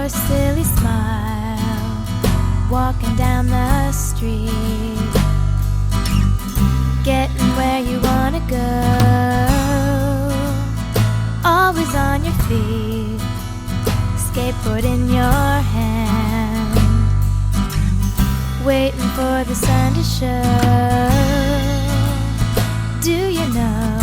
your silly smile, walking down the street, getting where you wanna go, always on your feet, skateboard in your hand, waiting for the sun to show. Do you know